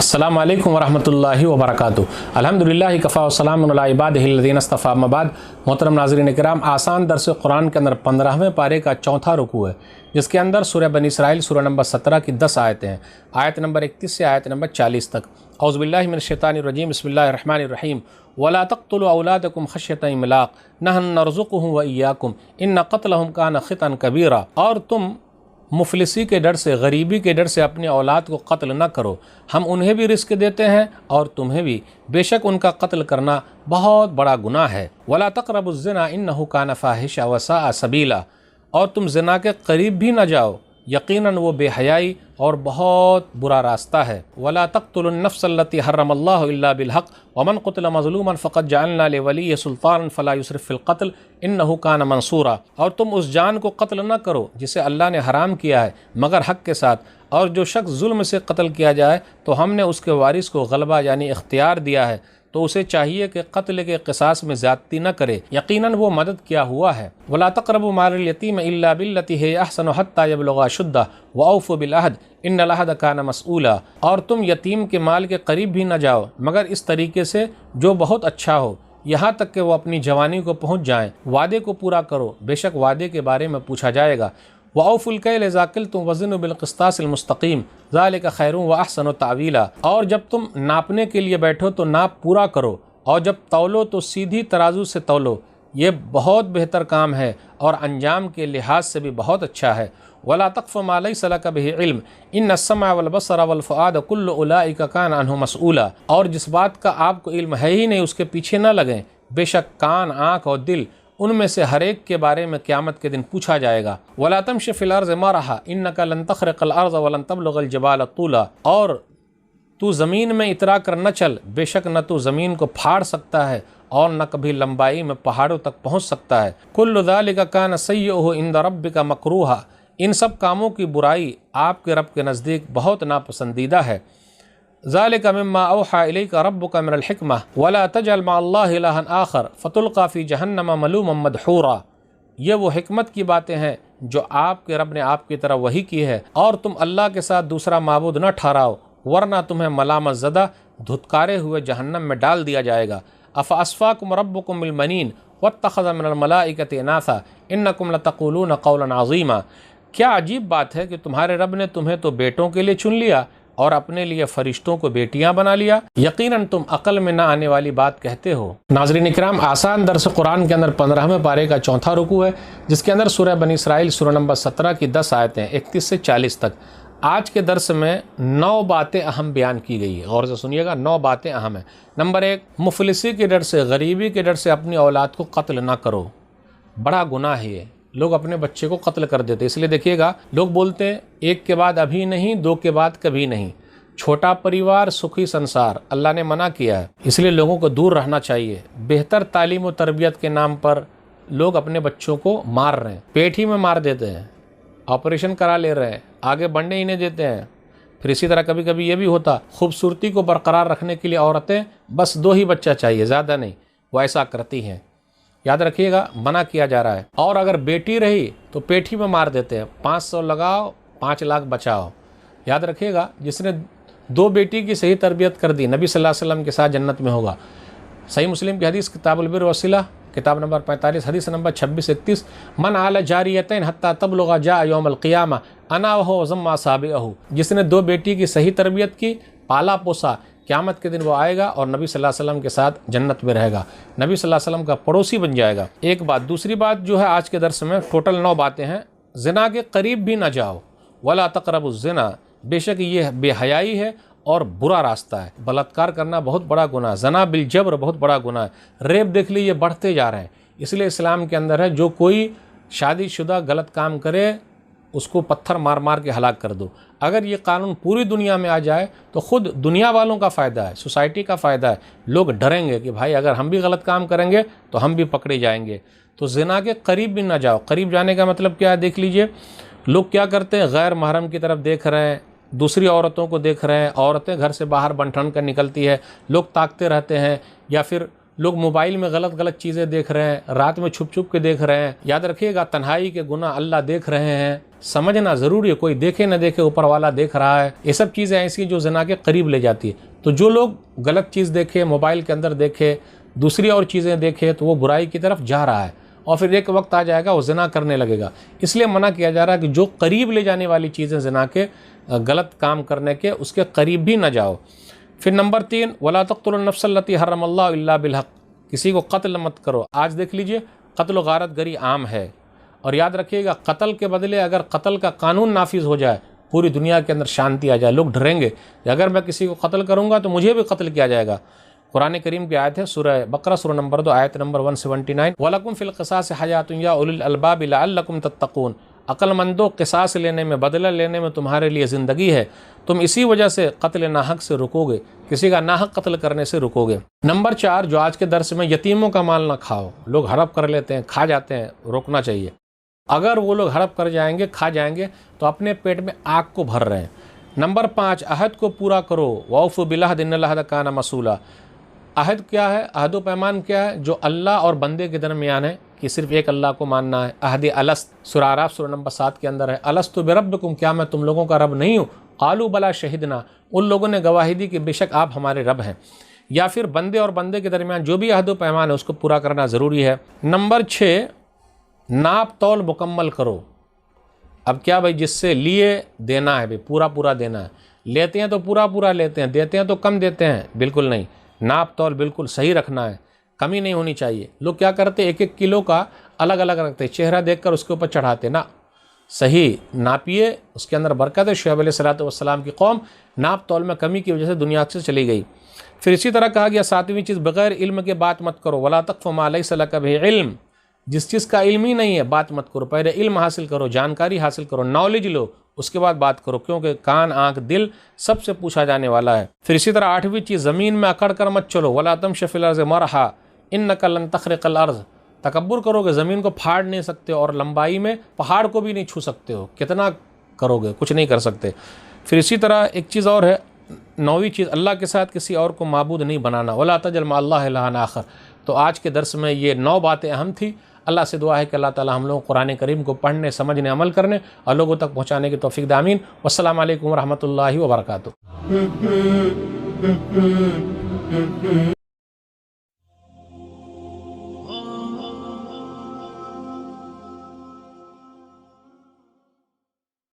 अस्सलामु अलैकुम वरहमतुल्लाहि वबरकातुहू। अल्हम्दुलिल्लाह कफ़ा व सलामुन अला इबादिहिल्लज़ीना इस्तफ़ा। अम्मा बाद, मोहतरम नाज़रीन किराम, आसान दर्स कुरान के अंदर 15वें पारे का चौथा रुकू है, जिसके अंदर सूरह बनी इसराइल सूरह नंबर 17 की 10 आयतें हैं। आयत नंबर 31 से आयत नंबर 40 तक। औज़ु बिल्लाहि मिनश शैतानिर रजीम, बिस्मिल्लाहिर रहमानिर रहीम। वला तक़्तुलू औलादकुम खश्यत इमलाक़ नहनु नरज़ुक़ुहुम व इय्याकुम इन्न क़त्लहुम कान ख़ितअन कबीरा। और तुम मुफलिसी के डर से, गरीबी के डर से अपनी औलाद को कत्ल न करो, हम उन्हें भी रिस्क देते हैं और तुम्हें भी, बेशक उनका कत्ल करना बहुत बड़ा गुनाह है। वला तक़रबुज़्ज़िना इन्नहु कान फ़ाहिशा व साअ सबीला। और तुम ज़िना के करीब भी न जाओ, यकीनन वो बेहयाई और बहुत बुरा रास्ता है। वला तक़्तुलुन नफ़्स अल्लती हर्रमल्लाहु इल्ला बिल हक़ वमन क़ुतिला मज़लूमन फ़क़द जअलना लिवलिय्यि सुल्तानन फ़ला युस्रिफ़ फ़िल क़त्ल इन्नहु कान मंसूरा। और तुम उस जान को कत्ल न करो जिसे अल्लाह ने हराम किया है मगर हक़ के साथ, और जो शख्स जुल्म से कत्ल किया जाए तो हमने उसके वारिस को गलबा यानी इख्तियार दिया है, तो उसे चाहिए कि कत्ल के क़िसास में ज़्यादती न करे, यकीनन वो मदद किया हुआ है। वला तक़रबू मालल यतीम इल्ला बिल्लती हिय अहसन हत्ता यबलुगा शुद्दह व औफ़ू बिल अहद इन्नल अहद कान मसऊला। और तुम यतीम के माल के करीब भी न जाओ मगर इस तरीके से जो बहुत अच्छा हो, यहाँ तक कि वो अपनी जवानी को पहुँच जाएँ। वादे को पूरा करो, बेशक वादे के बारे में पूछा जाएगा। व औफ़ुल कैल इज़ा क़िल्तुम वज़िनु बिल क़िस्तासिल मुस्तक़ीम ज़ालिका खैरुन व अहसनु तावीला। और जब तुम नापने के लिए बैठो तो नाप पूरा करो, और जब तौलो तो सीधी तराजू से तौलो, ये बहुत बेहतर काम है और अंजाम के लिहाज से भी बहुत अच्छा है। वला तक़्फ़ु मा लैसा लका बिही इल्म इन्न अस्समा वल बसरा वल फ़ुआद कुल्लु उलाइका कान अन्हु मसऊला। और जिस बात का आपको इल्म है ही नहीं उसके पीछे न लगें, बेशक कान, आँख और दिल, उनमें से हर एक के बारे में क़यामत के दिन पूछा जाएगा। वला तमशी फ़िल अर्ज़ि मरहा इन्नका लन तख़रिक़ल अर्ज़ वलन तबलुग़ल जिबाल तूला। और तू ज़मीन में इतरा कर न चल, बेशक न तू ज़मीन को फाड़ सकता है और न कभी लंबाई में पहाड़ों तक पहुँच सकता है। कुल्लु ज़ालिका कान सय्युहु इंद रब्बिका मकरूहा। इन सब कामों की बुराई आपके रब के नज़दीक बहुत नापसंदीदा है। ज़ालिका मिम्मा औहा इलैका रब्बुका मिनल हिकमह वला तजअल मअल्लाहि इलाहन आखर फतुल्क़ा फ़ी जहन्नम मलूमन मदहूरा। ये वो हिकमत की बातें हैं जो आपके रब ने आपकी तरफ वही की है, और तुम अल्लाह के साथ दूसरा माबूद न ठहराओ, वरना तुम्हें मलामत ज़दा धुतकारे हुए जहन्नम में डाल दिया जाएगा। अफ़ अस्फ़ाकुम रब्बुकुम बिल बनीन वत्तख़ज़ मिनल मलाइकति इनासा इन्नकुम लतक़ूलून क़ौलन अज़ीमा। क्या अजीब बात है कि तुम्हारे रब ने तुम्हें तो बेटों के लिए चुन लिया और अपने लिए फरिश्तों को बेटियां बना लिया, यकीनन तुम अकल में न आने वाली बात कहते हो। नाज़रीन इकराम, आसान दर्स कुरान के अंदर 15वें पारे का चौथा रुकू है, जिसके अंदर सूरह बनी इसराइल सूरह नंबर 17 की 10 आयतें 31 से 40 तक। आज के दर्स में 9 बातें अहम बयान की गई है, गौर से सुनिएगा। 9 बातें अहम हैं। नंबर 1, मुफलिसी के डर से, गरीबी के डर से अपनी औलाद को कत्ल ना करो, बड़ा गुनाह है ये। लोग अपने बच्चे को कत्ल कर देते, इसलिए देखिएगा लोग बोलते हैं एक के बाद अभी नहीं, 2 के बाद कभी नहीं। छोटा परिवार सुखी संसार, अल्लाह ने मना किया है, इसलिए लोगों को दूर रहना चाहिए। बेहतर तालीम और तरबियत के नाम पर लोग अपने बच्चों को मार रहे हैं, पेट ही में मार देते हैं, ऑपरेशन करा ले रहे हैं, आगे बढ़ने ही नहीं देते हैं। फिर इसी तरह कभी कभी ये भी होता, खूबसूरती को बरकरार रखने के लिए औरतें बस 2 ही बच्चा चाहिए, ज़्यादा नहीं, वो ऐसा करती हैं। याद रखिएगा, मना किया जा रहा है। और अगर बेटी रही तो पेट ही में मार देते हैं, 500 लगाओ 5 लाख बचाओ। याद रखिएगा, जिसने 2 बेटी की सही तरबियत कर दी, नबी सल्लल्लाहु अलैहि वसल्लम के साथ जन्नत में होगा। सही मुस्लिम की हदीस किताबुल बिर वसीला किताब नंबर 45 हदीस नंबर 26-31। मन आला जारियतैन हत्ता तबलुगा जा यौमल क़ियामा अना वहो ज़म्मा साबिअहु। जिसने 2 बेटी की सही तरबियत की, पाला पोसा, क़यामत के दिन वो आएगा और नबी सल्लल्लाहु अलैहि वसल्लम के साथ जन्नत में रहेगा, नबी सल्लल्लाहु अलैहि वसल्लम का पड़ोसी बन जाएगा। एक बात। दूसरी बात जो है, आज के दर्स में टोटल 9 बातें हैं। ज़िना के करीब भी ना जाओ, वला तक़रबुज़्ज़िना, बेशक ये बेहयाई है और बुरा रास्ता है। बलात्कार करना बहुत बड़ा गुनाह, ज़ना बिल जबर बहुत बड़ा गुनाह है। रेप देख लीजिए बढ़ते जा रहे हैं, इसलिए इस्लाम के अंदर है, जो कोई शादीशुदा गलत काम करे उसको पत्थर मार मार के हलाक कर दो। अगर ये कानून पूरी दुनिया में आ जाए तो खुद दुनिया वालों का फ़ायदा है, सोसाइटी का फ़ायदा है। लोग डरेंगे कि भाई अगर हम भी गलत काम करेंगे तो हम भी पकड़े जाएंगे। तो ज़िना के करीब भी ना जाओ। करीब जाने का मतलब क्या है, देख लीजिए लोग क्या करते हैं, गैर महरम की तरफ देख रहे हैं, दूसरी औरतों को देख रहे हैं, औरतें घर से बाहर बन ठन कर निकलती है, लोग ताकते रहते हैं, या फिर लोग मोबाइल में गलत गलत चीज़ें देख रहे हैं, रात में छुप छुप के देख रहे हैं। याद रखिएगा, तन्हाई के गुनाह अल्लाह देख रहे हैं, समझना ज़रूरी है। कोई देखे न देखे, ऊपर वाला देख रहा है, ये सब चीज़ें ऐसी जो ज़िना के करीब ले जाती है। तो जो लोग गलत चीज़ देखे, मोबाइल के अंदर देखे, दूसरी और चीज़ें देखे, तो वो बुराई की तरफ जा रहा है और फिर एक वक्त आ जाएगा वो ज़िना करने लगेगा। इसलिए मना किया जा रहा है कि जो करीब ले जाने वाली चीज़ें ज़िना के, गलत काम करने के, उसके करीब भी न जाओ। फिर नंबर 3, वला तक़्तुलुन नफ़्सल्लती हर्रमल्लाहु इल्ला बिलहक़, किसी को कत्ल मत करो। आज देख लीजिए कत्ल व गारत गरी आम है, और याद रखिएगा कत्ल के बदले अगर कत्ल का कानून नाफिज हो जाए, पूरी दुनिया के अंदर शांति आ जाए। लोग डरेंगे कि अगर मैं किसी को कत्ल करूँगा तो मुझे भी कत्ल किया जाएगा। कुरान करीम की आयत है सूरह बकरा सूरह नंबर 2 आयत नंबर 179, वलकुम फिल क़िसास हयातुन या उलिल अलबाब लअल्लकुम तत्तक़ून, अक्लमंदों क़िसास लेने में, बदला लेने में तुम्हारे लिए ज़िंदगी है, तुम इसी वजह से कत्ल नाहक से रुकोगे, किसी का नाहक कत्ल करने से रुकोगे। नंबर 4, जो आज के दर्स में, यतीमों का माल ना खाओ। लोग हड़प कर लेते हैं, खा जाते हैं, रोकना चाहिए। अगर वो लोग हड़प कर जाएंगे, खा जाएंगे, तो अपने पेट में आग को भर रहे हैं। नंबर 5, अहद को पूरा करो, वौफ़ू बिलअहद इन्नल अहद कान मसूला। अहद क्या है, अहद व पैमान क्या है? जो अल्लाह और बंदे के दरमियान है कि सिर्फ एक अल्लाह को मानना है। अहद अलस्त सूरह आराफ सूरह नंबर 7 के अंदर है, अलस्तु बिरब्बिकुम, क्या मैं तुम लोगों का रब नहीं हूँ? क़ालू बला शहिदना, उन लोगों ने गवाही दी कि बेशक आप हमारे रब हैं। या फिर बंदे और बंदे के दरमियान जो भी अहद व पैमान है उसको पूरा करना ज़रूरी है। नंबर 6, नाप तौल मुकम्मल करो। अब क्या भाई, जिससे लिए देना है भाई, पूरा पूरा देना है। लेते हैं तो पूरा पूरा लेते हैं, देते हैं तो कम देते हैं, बिल्कुल नहीं। नाप तौल बिल्कुल सही रखना है, कमी नहीं होनी चाहिए। लोग क्या करते हैं, 1-1 किलो का अलग अलग रखते हैं, चेहरा देखकर उसके ऊपर चढ़ाते ना। सही नापिए, उसके अंदर बरकत है। शुएब अलैहिस्सलातु वस्सलाम की कौम नाप तौल में कमी की वजह से दुनिया से चली गई। फिर इसी तरह कहा गया 7वीं चीज़, बग़ैर इल्म के बात मत करो। वला तक़्फ़ु मा लैसा लक बिही इल्म, जिस चीज़ का इल्म ही नहीं है बात मत करो। पहले इल्म हासिल करो, जानकारी हासिल करो, नॉलेज लो, उसके बाद बात करो, क्योंकि कान, आँख, दिल सबसे पूछा जाने वाला है। फिर इसी तरह 8वीं चीज़, ज़मीन में अकड़ कर मत चलो। वला तमशी फ़िल अर्ज़ि मरहा इन्नका लन तख़रिक़ल अर्ज़, तकब्बुर करोगे ज़मीन को फाड़ नहीं सकते और लंबाई में पहाड़ को भी नहीं छू सकते हो। कितना करोगे, कुछ नहीं कर सकते। फिर इसी तरह एक चीज़ और है, 9वीं चीज़, अल्लाह के साथ किसी और को माबूद नहीं बनाना। वला तजल मा अल्लाह इलाहन आखर। तो आज के दर्स में ये 9 बातें अहम थी। अल्लाह से दुआ है कि अल्लाह ताला हम लोग कुरान करीम को पढ़ने, समझने, अमल करने और लोगों तक पहुँचाने की तौफीक दे। आमीन। वस्सलामु अलैकुम व रहमतुल्लाहि व बरकातुहू।